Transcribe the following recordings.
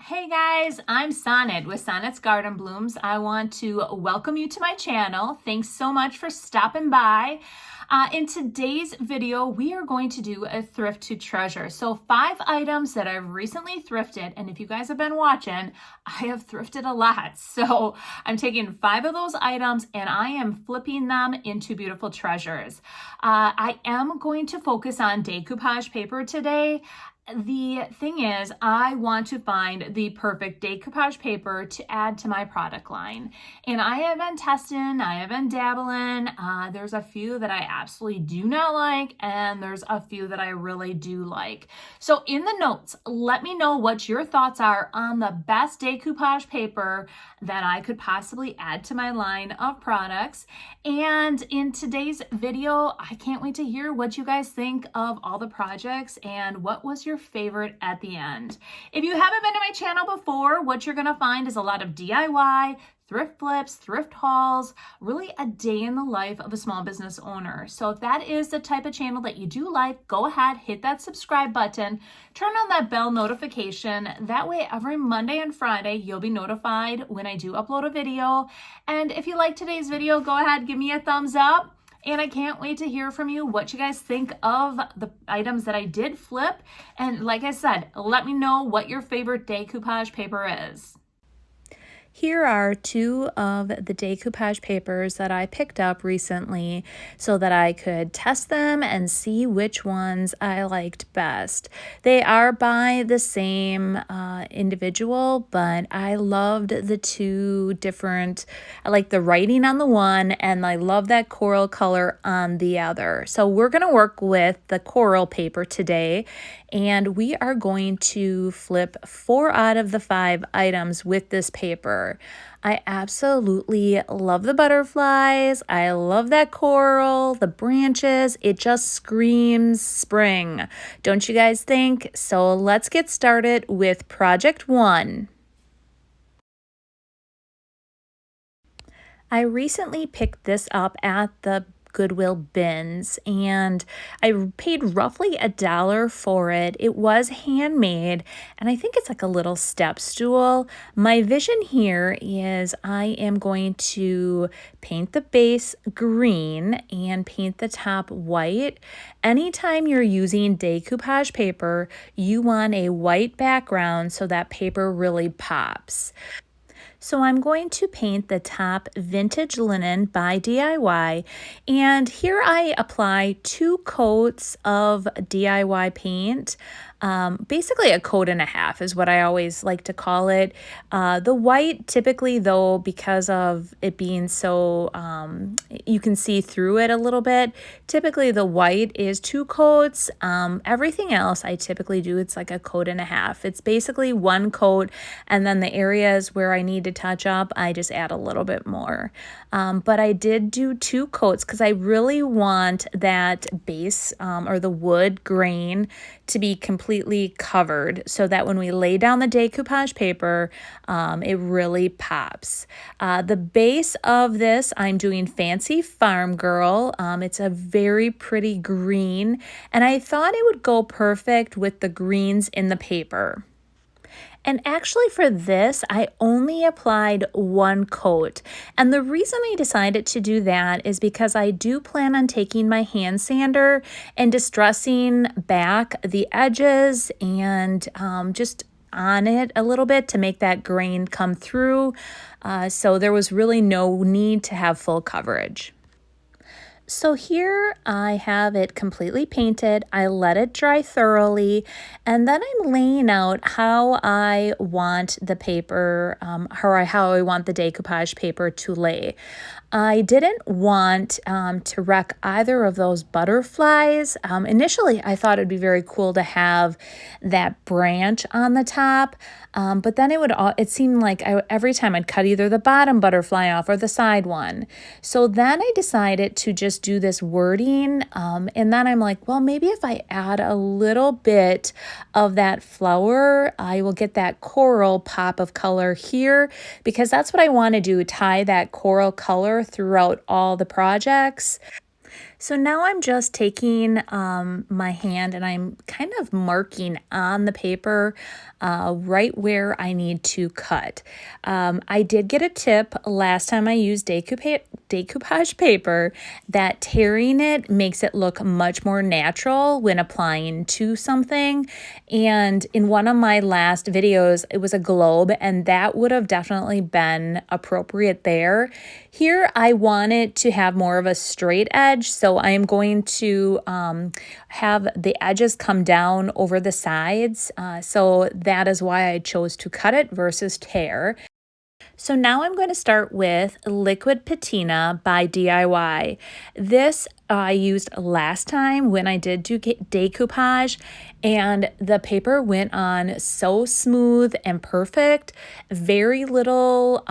Hey guys, I'm Sonnet with Sonnet's Garden Blooms. I want to welcome you to my channel. Thanks so much for stopping by. In today's video, we are going to do a thrift to treasure. So 5 items that I've recently thrifted, and if you guys have been watching, I have thrifted a lot. So I'm taking 5 of those items and I am flipping them into beautiful treasures. I am going to focus on decoupage paper today. The thing is, I want to find the perfect decoupage paper to add to my product line. And I have been testing, I have been dabbling. There's a few that I absolutely do not like, and there's a few that I really do like. So in the notes, let me know what your thoughts are on the best decoupage paper that I could possibly add to my line of products. And in today's video, I can't wait to hear what you guys think of all the projects and what was your favorite at the end. If you haven't been to my channel before, what you're gonna find is a lot of DIY, thrift flips, thrift hauls, really a day in the life of a small business owner. So if that is the type of channel that you do like, go ahead, hit that subscribe button, turn on that bell notification. That way every Monday and Friday, you'll be notified when I do upload a video. And if you like today's video, go ahead, give me a thumbs up. And I can't wait to hear from you what you guys think of the items that I did flip. And like I said, let me know what your favorite decoupage paper is. Here are 2 of the decoupage papers that I picked up recently so that I could test them and see which ones I liked best. They are by the same individual, but I loved the 2 different, I like the writing on the one and I love that coral color on the other. So we're going to work with the coral paper today, and we are going to flip 4 out of the 5 items with this paper. I absolutely love the butterflies. I love that coral, the branches. It just screams spring. Don't you guys think? So let's get started with project 1. I recently picked this up at the Goodwill bins and I paid roughly $1 for it. It was handmade and I think it's like a little step stool. My vision here is I am going to paint the base green and paint the top white. Anytime you're using decoupage paper, you want a white background so that paper really pops. So I'm going to paint the top Vintage Linen by DIY, and here I apply 2 coats of DIY paint. Basically a coat and a half is what I always like to call it. The white typically, though, because of it being so, you can see through it a little bit, typically the white is 2 coats. Everything else I typically do, it's like a coat and a half. It's basically 1 coat, and then the areas where I need to touch up, I just add a little bit more. But I did do 2 coats because I really want that base or the wood grain to be completely covered so that when we lay down the decoupage paper, it really pops. The base of this, I'm doing Fancy Farm Girl. It's a very pretty green, and I thought it would go perfect with the greens in the paper. And actually for this, I only applied 1 coat. And the reason I decided to do that is because I do plan on taking my hand sander and distressing back the edges and just on it a little bit to make that grain come through. So there was really no need to have full coverage. So here I have it completely painted. I let it dry thoroughly, and then I'm laying out how I want the paper, how I want the decoupage paper to lay. I didn't want to wreck either of those butterflies. Initially, I thought it'd be very cool to have that branch on the top, but then it seemed like every time I'd cut either the bottom butterfly off or the side one. So then I decided to just do this wording, and then I'm like, well, maybe if I add a little bit of that flower, I will get that coral pop of color here, because that's what I want to do, tie that coral color throughout all the projects. So now I'm just taking my hand and I'm kind of marking on the paper right where I need to cut. I did get a tip last time I used decoupage paper that tearing it makes it look much more natural when applying to something. And in one of my last videos, it was a globe, and that would have definitely been appropriate there. Here, I want it to have more of a straight edge, so I am going to have the edges come down over the sides. So that is why I chose to cut it versus tear. So now I'm going to start with Liquid Patina by DIY. This I used last time when I did do decoupage, and the paper went on so smooth and perfect. Very little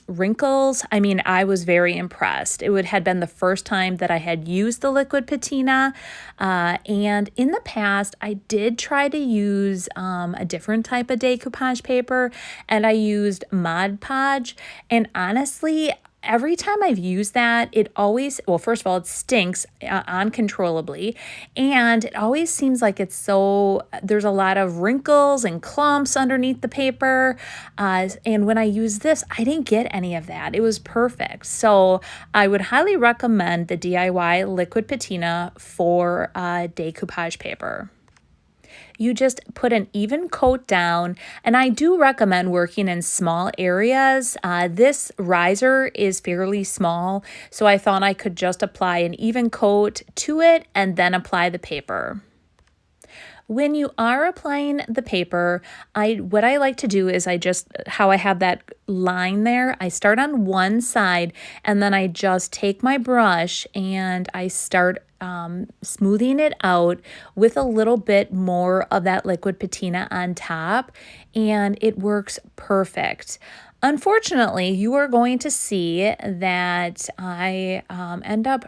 wrinkles. I mean, I was very impressed. Had been the first time that I had used the liquid patina, and in the past I did try to use a different type of decoupage paper, and I used Mod Podge, and honestly, every time I've used that, it always, well, first of all, it stinks uncontrollably, and it always seems like there's a lot of wrinkles and clumps underneath the paper, and when I use this, I didn't get any of that. It was perfect. So I would highly recommend the DIY liquid patina for decoupage paper. You just put an even coat down, and I do recommend working in small areas. This riser is fairly small, so I thought I could just apply an even coat to it and then apply the paper. When you are applying the paper, what I like to do is how I have that line there, I start on one side and then I just take my brush and I start smoothing it out with a little bit more of that liquid patina on top, and it works perfect. Unfortunately, you are going to see that I end up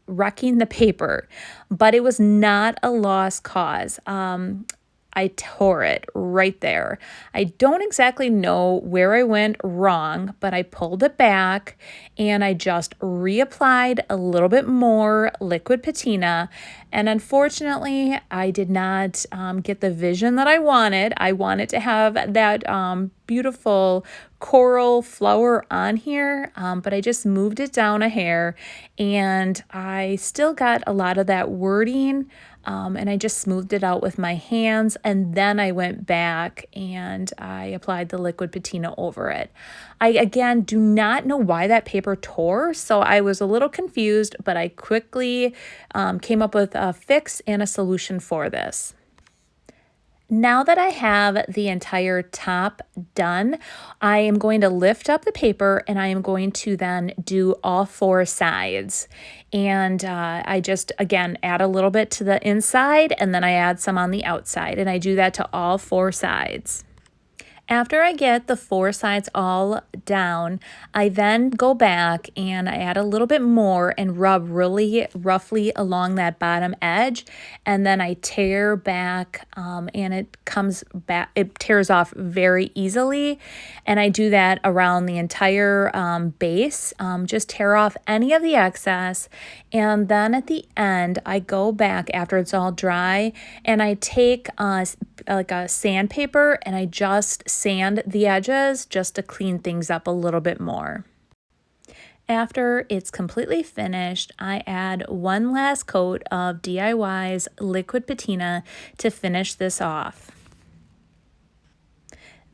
wrecking the paper, but it was not a lost cause. I tore it right there. I don't exactly know where I went wrong, but I pulled it back and I just reapplied a little bit more liquid patina. And unfortunately, I did not get the vision that I wanted. I wanted to have that beautiful coral flower on here, but I just moved it down a hair, and I still got a lot of that wording, and I just smoothed it out with my hands, and then I went back and I applied the liquid patina over it. I, again, do not know why that paper tore, so I was a little confused, but I quickly came up with a fix and a solution for this. Now that I have the entire top done, I am going to lift up the paper and I am going to then do all four sides. And I just, again, add a little bit to the inside and then I add some on the outside, and I do that to all four sides. After I get the four sides all down, I then go back and I add a little bit more and rub really roughly along that bottom edge, and then I tear back and it comes back, it tears off very easily, and I do that around the entire base. Just tear off any of the excess, and then at the end I go back after it's all dry and I take like a sandpaper and I just sand the edges just to clean things up a little bit more. After it's completely finished, I add one last coat of DIY's liquid patina to finish this off.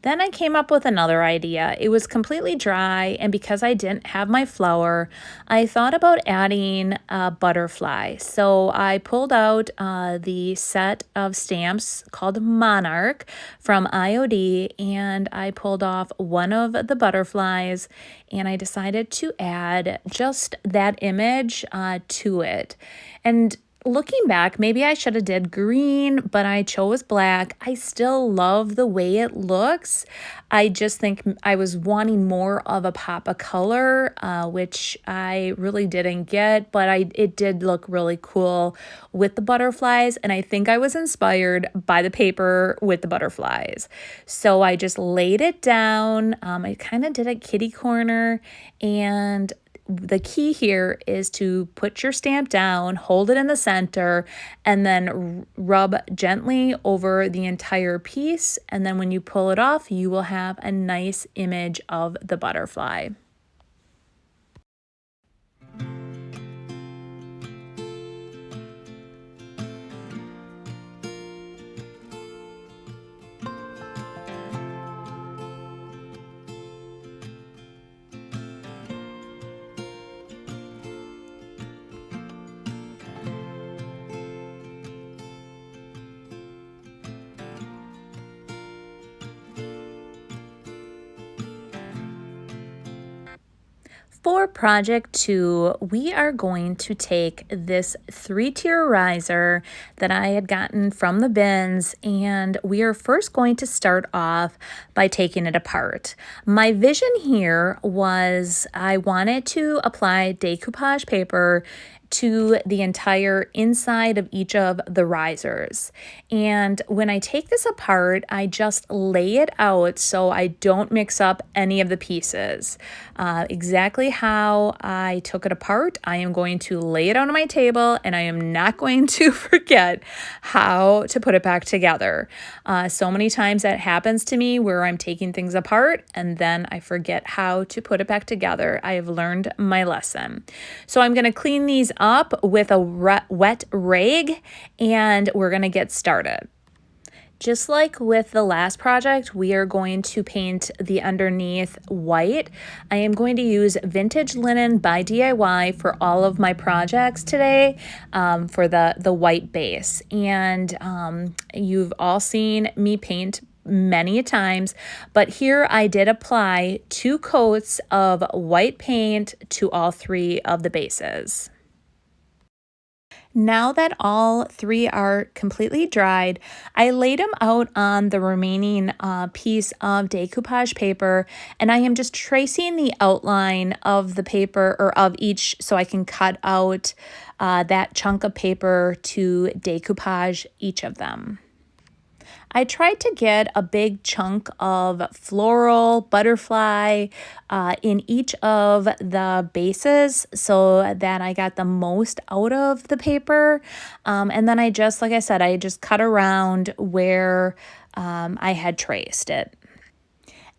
Then I came up with another idea. It was completely dry, and because I didn't have my flower, I thought about adding a butterfly. So I pulled out the set of stamps called Monarch from IOD, and I pulled off one of the butterflies, and I decided to add just that image to it. And looking back, maybe I should have did green, but I chose black. I still love the way it looks. I just think I was wanting more of a pop of color, which I really didn't get, but it did look really cool with the butterflies, and I think I was inspired by the paper with the butterflies. So I just laid it down. I kind of did a kitty corner, and the key here is to put your stamp down, hold it in the center, and then rub gently over the entire piece. And then when you pull it off, you will have a nice image of the butterfly. For project 2, we are going to take this 3-tier riser that I had gotten from the bins, and we are first going to start off by taking it apart. My vision here was I wanted to apply decoupage paper to the entire inside of each of the risers. And when I take this apart, I just lay it out so I don't mix up any of the pieces. Exactly how I took it apart, I am going to lay it on my table, and I am not going to forget how to put it back together. So many times that happens to me where I'm taking things apart and then I forget how to put it back together. I have learned my lesson. So I'm going to clean these up with a wet rag, and we're going to get started. Just like with the last project, we are going to paint the underneath white. I am going to use Vintage Linen by DIY for all of my projects today for the white base. And you've all seen me paint many times, but here I did apply 2 coats of white paint to all 3 of the bases. Now that all 3 are completely dried, I laid them out on the remaining piece of decoupage paper, and I am just tracing the outline of the paper, or of each, so I can cut out that chunk of paper to decoupage each of them. I tried to get a big chunk of floral butterfly in each of the bases so that I got the most out of the paper. And then I just, like I said, I just cut around where I had traced it.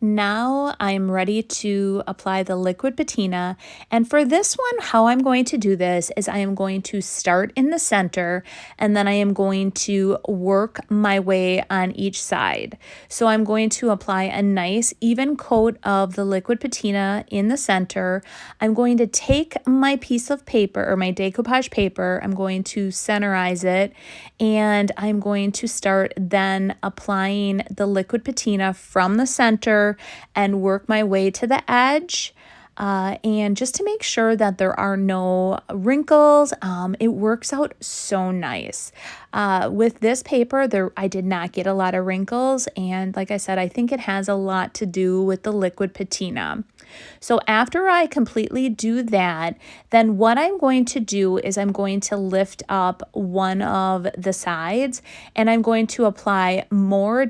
Now I'm ready to apply the liquid patina, and for this one, how I'm going to do this is I am going to start in the center, and then I am going to work my way on each side. So I'm going to apply a nice even coat of the liquid patina in the center. I'm going to take my piece of paper, or my decoupage paper, I'm going to centerize it, and I'm going to start then applying the liquid patina from the center and work my way to the edge. And just to make sure that there are no wrinkles, it works out so nice. With this paper, I did not get a lot of wrinkles, and like I said, I think it has a lot to do with the liquid patina. So after I completely do that, then what I'm going to do is I'm going to lift up one of the sides, and I'm going to apply more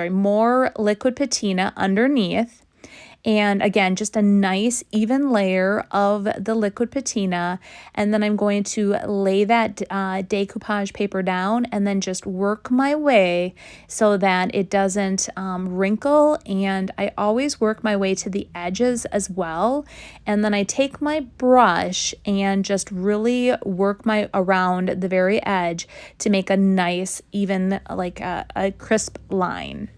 more liquid patina underneath. And again, just a nice even layer of the liquid patina. And then I'm going to lay that decoupage paper down and then just work my way so that it doesn't wrinkle. And I always work my way to the edges as well. And then I take my brush and just really work my around the very edge to make a nice, even like a crisp line.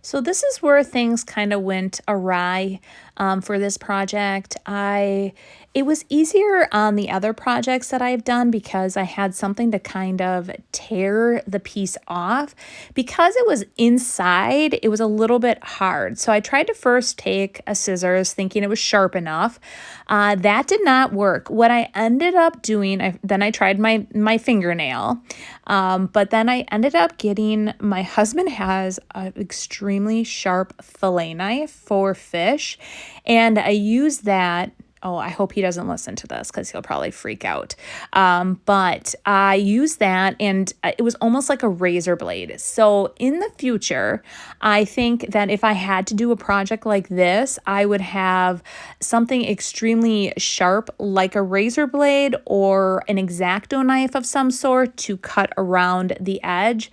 So this is where things kind of went awry for this project. It was easier on the other projects that I've done because I had something to kind of tear the piece off. Because it was inside, it was a little bit hard. So I tried to first take a scissors thinking it was sharp enough. That did not work. What I ended up doing, then I tried my fingernail, but then I ended up my husband has an extremely sharp fillet knife for fish, and I used that Oh, I hope he doesn't listen to this because he'll probably freak out. But I used that and it was almost like a razor blade. So in the future, I think that if I had to do a project like this, I would have something extremely sharp like a razor blade or an X-Acto knife of some sort to cut around the edge.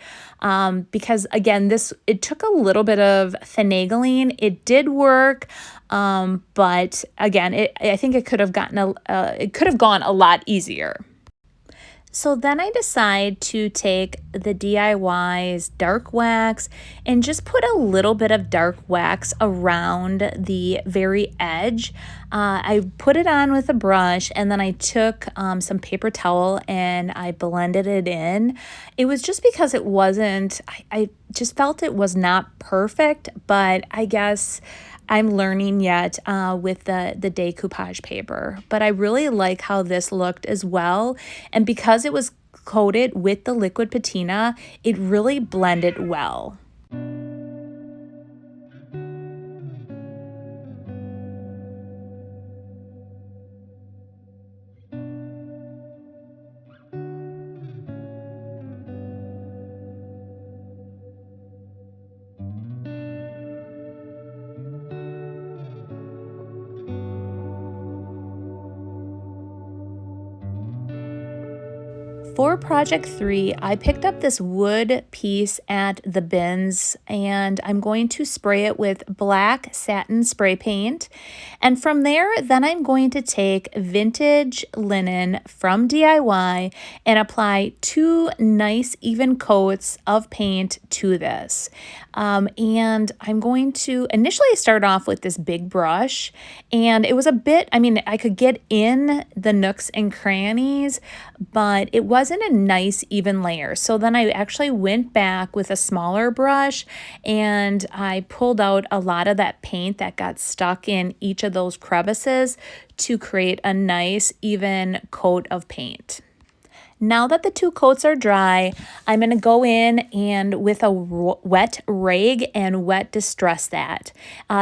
Because again, it took a little bit of finagling. It did work. But again, I think it could have gone a lot easier. So then I decide to take the DIY's dark wax and just put a little bit of dark wax around the very edge. I put it on with a brush and then I took some paper towel and I blended it in. It was just because it wasn't, I just felt it was not perfect, but I guess I'm learning yet with the decoupage paper, but I really like how this looked as well. And because it was coated with the liquid patina, it really blended well. For project 3, I picked up this wood piece at the bins and I'm going to spray it with black satin spray paint. And from there, then I'm going to take vintage linen from DIY and apply 2 nice even coats of paint to this. And I'm going to initially start off with this big brush, and it was a bit, I mean, I could get in the nooks and crannies, but it wasn't a nice even layer. So then I actually went back with a smaller brush and I pulled out a lot of that paint that got stuck in each of those crevices to create a nice even coat of paint. Now that the 2 coats are dry, I'm going to go in and with a wet rag and wet distress that.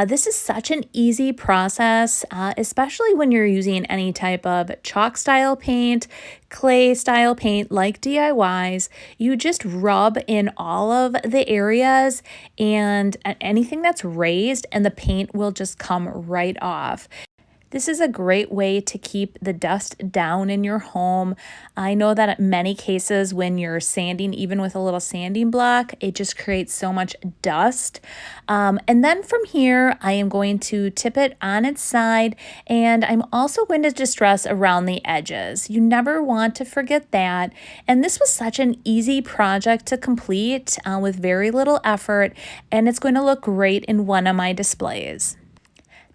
This is such an easy process, especially when you're using any type of chalk style paint, clay style paint like DIY's. You just rub in all of the areas and anything that's raised and the paint will just come right off. This is a great way to keep the dust down in your home. I know that in many cases when you're sanding, even with a little sanding block, it just creates so much dust. And then from here, I am going to tip it on its side, and I'm also going to distress around the edges. You never want to forget that. And this was such an easy project to complete with very little effort, and it's going to look great in one of my displays.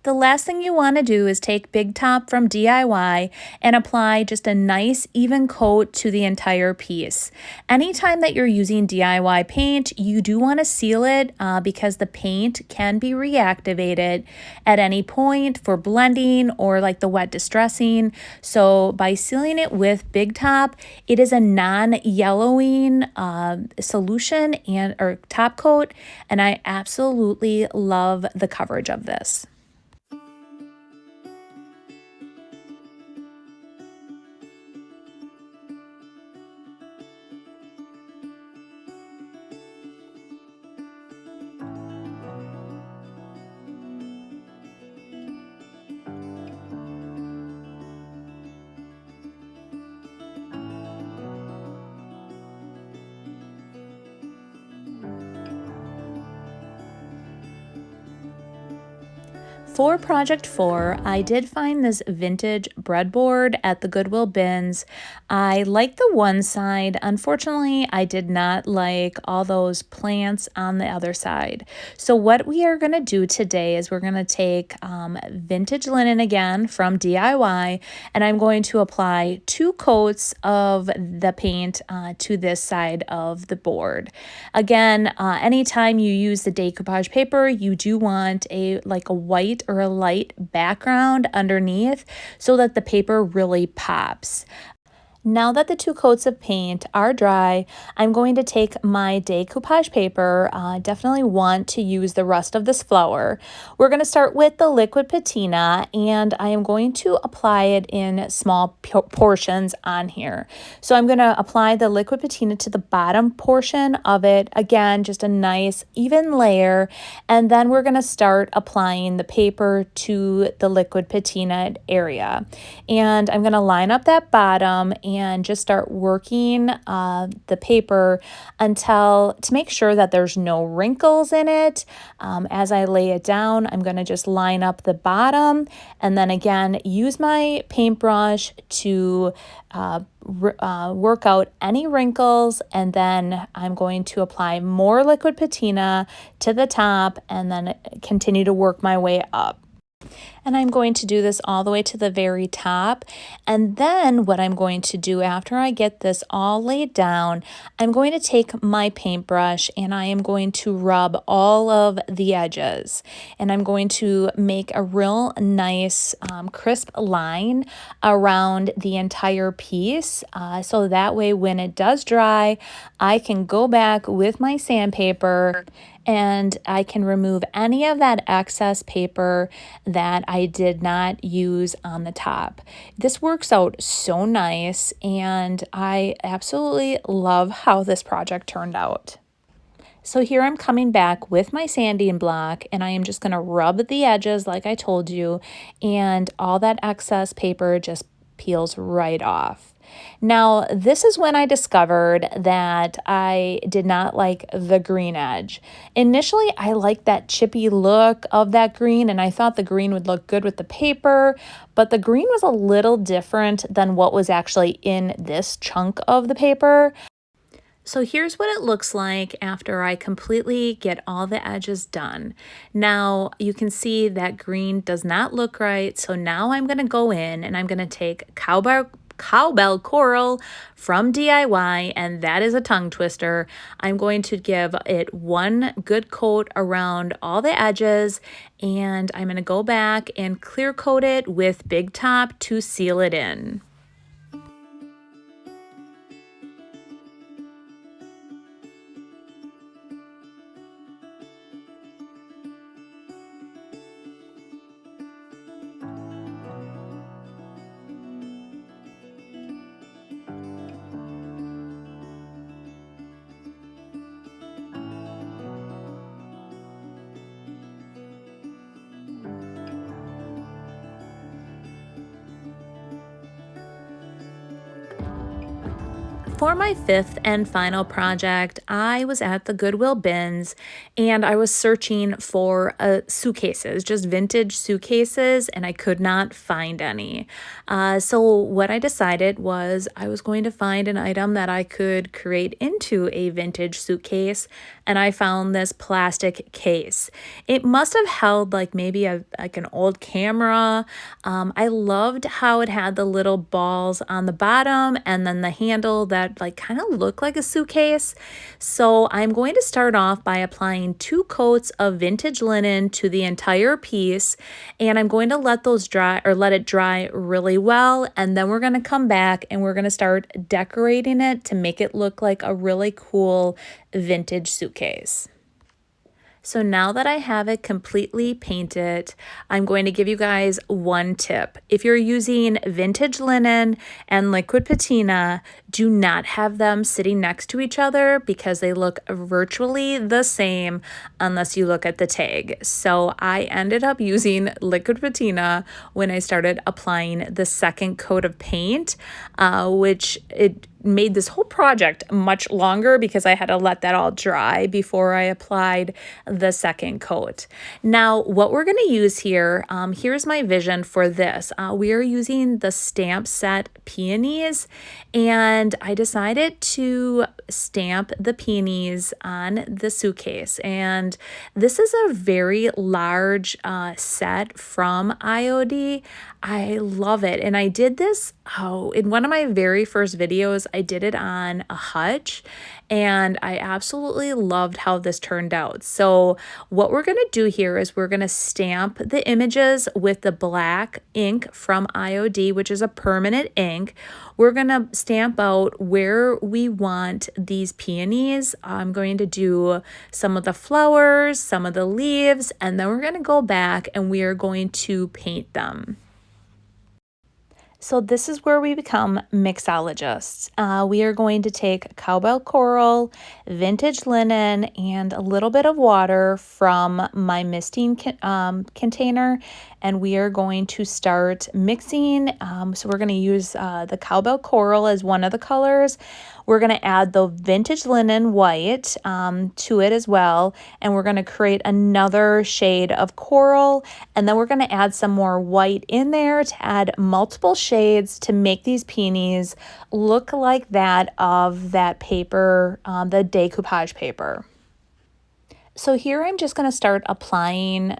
The last thing you want to do is take Big Top from DIY and apply just a nice even coat to the entire piece. Anytime that you're using DIY paint, you do want to seal it because the paint can be reactivated at any point for blending or like the wet distressing. So by sealing it with Big Top, it is a non-yellowing solution or top coat, and I absolutely love the coverage of this. For project 4, I did find this vintage breadboard at the Goodwill bins. I like the one side. Unfortunately, I did not like all those plants on the other side. So what we are going to do today is we're going to take vintage linen again from DIY, and I'm going to apply 2 coats of the paint to this side of the board. Again, anytime you use the decoupage paper, you do want a white or a light background underneath so that the paper really pops. Now that the 2 coats of paint are dry, I'm going to take my decoupage paper. Definitely want to use the rest of this flower. We're going to start with the liquid patina, and I am going to apply it in small portions on here. So I'm going to apply the liquid patina to the bottom portion of it. Again, just a nice even layer. And then we're going to start applying the paper to the liquid patina area. And I'm going to line up that bottom and just start working the paper to make sure that there's no wrinkles in it. As I lay it down, I'm going to just line up the bottom and then again use my paintbrush to work out any wrinkles, and then I'm going to apply more liquid patina to the top and then continue to work my way up. And I'm going to do this all the way to the very top. And then what I'm going to do after I get this all laid down, I'm going to take my paintbrush and I am going to rub all of the edges. And I'm going to make a real nice crisp line around the entire piece. So that way when it does dry, I can go back with my sandpaper and I can remove any of that excess paper that I did not use on the top. This works out so nice, and I absolutely love how this project turned out. So here I'm coming back with my sanding block, and I am just going to rub the edges like I told you, and all that excess paper just peels right off. Now, this is when I discovered that I did not like the green edge. Initially, I liked that chippy look of that green, and I thought the green would look good with the paper, but the green was a little different than what was actually in this chunk of the paper. So here's what it looks like after I completely get all the edges done. Now you can see that green does not look right. So now I'm going to go in and I'm going to take Cowbell Coral from DIY, and that is a tongue twister. I'm going to give it one good coat around all the edges, and I'm going to go back and clear coat it with Big Top to seal it in. For my fifth and final project, I was at the Goodwill bins and I was searching for suitcases, just vintage suitcases, and I could not find any. So what I decided was I was going to find an item that I could create into a vintage suitcase, and I found this plastic case. It must have held like maybe like an old camera. I loved how it had the little balls on the bottom and then the handle that like kind of look like a suitcase. So I'm going to start off by applying 2 coats of vintage linen to the entire piece, and I'm going to let it dry really well, and then we're going to come back and we're going to start decorating it to make it look like a really cool vintage suitcase. So now that I have it completely painted, I'm going to give you guys one tip. If you're using vintage linen and liquid patina, do not have them sitting next to each other because they look virtually the same unless you look at the tag. So I ended up using liquid patina when I started applying the second coat of paint, which it made this whole project much longer because I had to let that all dry before I applied the second coat. Now, what we're going to use here, here's my vision for this. We are using the stamp set peonies, and I decided to stamp the peonies on the suitcase. And this is a very large set from IOD. I love it. And I did this, in one of my very first videos. I did it on a hutch, and I absolutely loved how this turned out. So what we're going to do here is we're going to stamp the images with the black ink from IOD, which is a permanent ink. We're going to stamp out where we want these peonies. I'm going to do some of the flowers, some of the leaves, and then we're going to go back and we are going to paint them. So this is where we become mixologists. We are going to take cowbell coral, vintage linen, and a little bit of water from my misting container, and we are going to start mixing. So we're going to use the cowbell coral as one of the colors. We're going to add the vintage linen white to it as well, and we're going to create another shade of coral, and then we're going to add some more white in there to add multiple shades to make these peonies look like that of that paper, the decoupage paper. So here I'm just going to start applying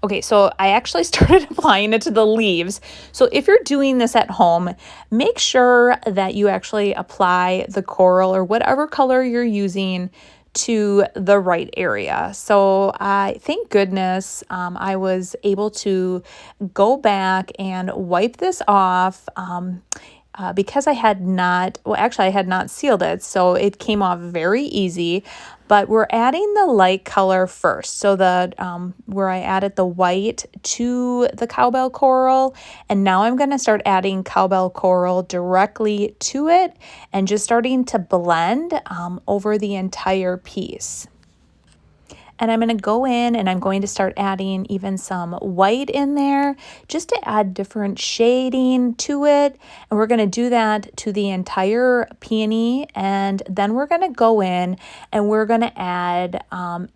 okay, so I actually started applying it to the leaves. So if you're doing this at home, make sure that you actually apply the coral or whatever color you're using to the right area. So thank goodness I was able to go back and wipe this off. Because I had not, well, actually I had not sealed it, so it came off very easy. But we're adding the light color first. So where I added the white to the cowbell coral, and now I'm going to start adding cowbell coral directly to it and just starting to blend over the entire piece. And I'm going to go in and I'm going to start adding even some white in there just to add different shading to it. And we're going to do that to the entire peony. And then we're going to go in and we're going to add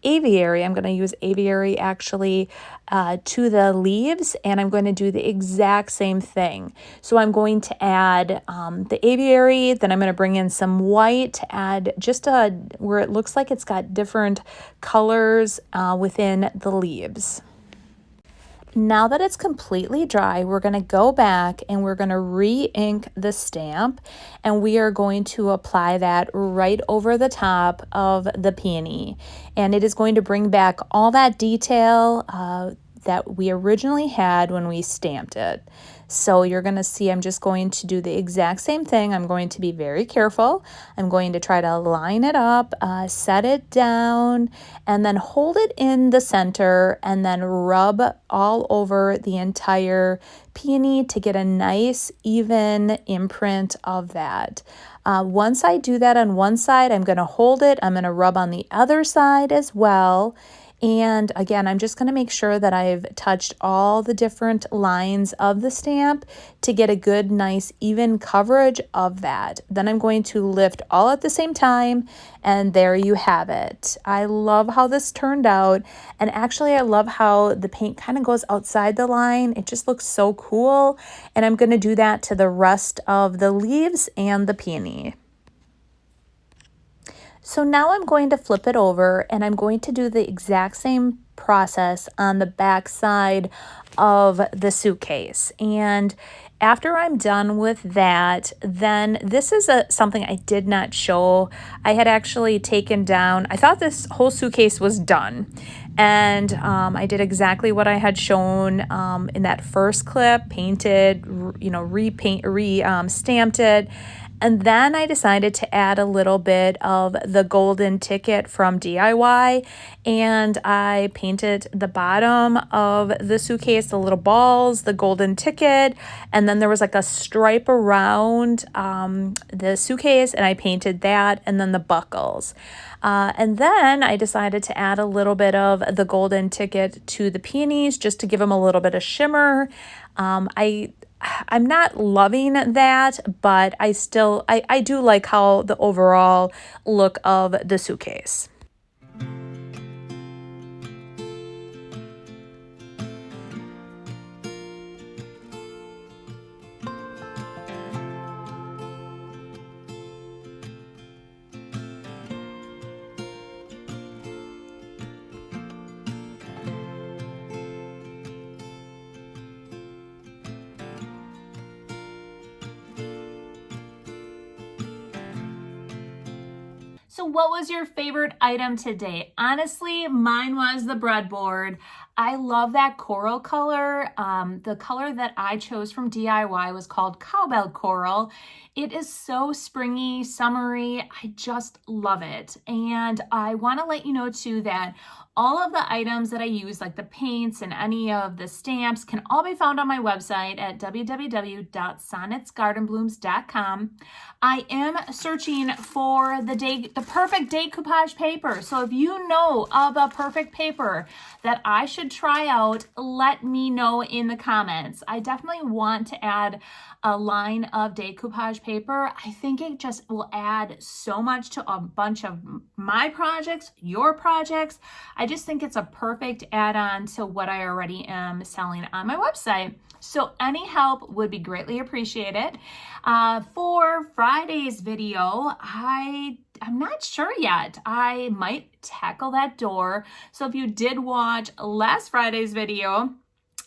aviary. I'm going to use aviary actually to the leaves, and I'm going to do the exact same thing. So I'm going to add the aviary, then I'm going to bring in some white to add just where it looks like it's got different colors within the leaves. Now that it's completely dry, we're going to go back and we're going to re-ink the stamp, and we are going to apply that right over the top of the peony. And it is going to bring back all that detail that we originally had when we stamped it. So you're going to see I'm just going to do the exact same thing. I'm going to be very careful. I'm going to try to line it up, set it down, and then hold it in the center and then rub all over the entire peony to get a nice even imprint of that. Once I do that on one side, I'm going to hold it. I'm going to rub on the other side as well. And again, I'm just going to make sure that I've touched all the different lines of the stamp to get a good, nice, even coverage of that. Then I'm going to lift all at the same time, and there you have it. I love how this turned out, and actually I love how the paint kind of goes outside the line. It just looks so cool, and I'm going to do that to the rest of the leaves and the peony. So now I'm going to flip it over and I'm going to do the exact same process on the back side of the suitcase. And after I'm done with that, then this is something I did not show. I had actually taken down, I thought this whole suitcase was done. And I did exactly what I had shown in that first clip, painted, stamped it. And then I decided to add a little bit of the golden ticket from DIY, and I painted the bottom of the suitcase, the little balls, the golden ticket, and then there was like a stripe around the suitcase, and I painted that, and then the buckles. And then I decided to add a little bit of the golden ticket to the peonies just to give them a little bit of shimmer. I'm not loving that, but I do like how the overall look of the suitcase. So what was your favorite item today? Honestly, mine was the breadboard. I love that coral color. The color that I chose from DIY was called Cowbell Coral. It is so springy, summery. I just love it. And I want to let you know too that all of the items that I use, like the paints and any of the stamps, can all be found on my website at www.sonnetsgardenblooms.com. I am searching for the perfect decoupage paper. So if you know of a perfect paper that I should try out, let me know in the comments. I definitely want to add a line of decoupage paper. I think it just will add so much to a bunch of my projects, your projects. I just think it's a perfect add-on to what I already am selling on my website. So any help would be greatly appreciated. For Friday's video, I'm not sure yet. I might tackle that door. So if you did watch last Friday's video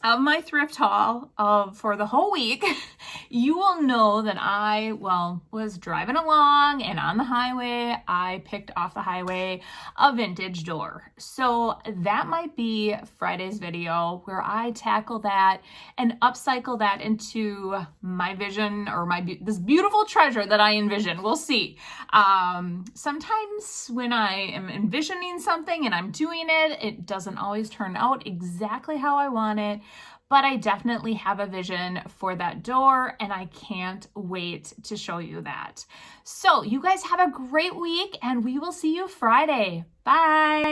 of my thrift haul for the whole week, you will know that I was driving along, and on the highway, I picked off the highway a vintage door. So that might be Friday's video where I tackle that and upcycle that into my vision, or this beautiful treasure that I envision. We'll see. Sometimes when I am envisioning something and I'm doing it, it doesn't always turn out exactly how I want it. But I definitely have a vision for that door, and I can't wait to show you that. So you guys have a great week, and we will see you Friday. Bye.